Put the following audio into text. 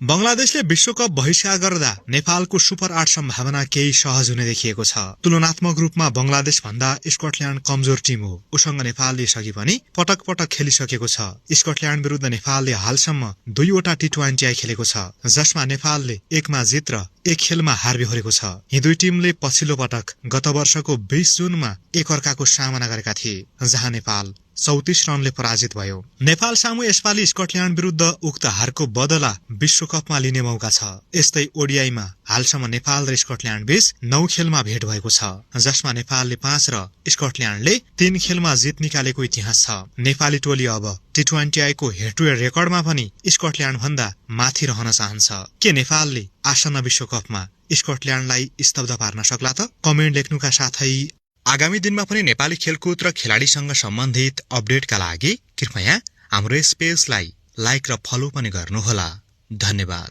बंगलादेशले विश्वकप बहिष्कार गर्दा नेपालको सुपर 8 सम्भावना केही सहज हुने देखिएको छ। तुलनात्मक रूपमा बंगलादेश भन्दा स्कटल्याण्ड कमजोर टिम हो। उसँग नेपालले यसअघि पनि पटक पटक खेलिसकेको छ। स्कटल्याण्ड विरुद्ध नेपालले हालसम्म 2 वटा टी20 खेलेको छ, जसमा नेपालले 1 मा जित र 1 खेलमा हार बेहोरेको छ। यी दुई टिमले पछिल्लो पटक गत वर्षको 20 जुनमा एक अर्काको सामना गरेका थिए, जहाँ नेपाल 34 रनले पराजित भयो। नेपाल सामु यसपालि स्कटल्याण्ड विरुद्ध उक्त हारको बदला विश्वकपमा लिने मौका छ। यस्तै ओडिआईमा हालसम्म नेपाल र स्कटल्याण्ड बीच 9 खेलमा भेट भएको छ, जसमा नेपालले 5 र स्कटल्याण्डले 3 खेलमा जित निकालेको इतिहास छ। नेपाली टोली अब टी20 को हेड टु हेड रेकर्डमा पनि स्कटल्याण्ड भन्दा माथि रहन चाहन्छ। के नेपालले आसन्न विश्वकपमा स्कटल्याण्डलाई स्तब्ध पार्न सक्ला त? कमेन्ट लेख्नुका साथै आगामी दिनमा पनि नेपाली खेलकुद र खेलाडीसँग सम्बन्धित अपडेटका लागि कृपया हाम्रो यस पेजलाई लाइक र फलो पनि गर्नुहोला। धन्यवाद।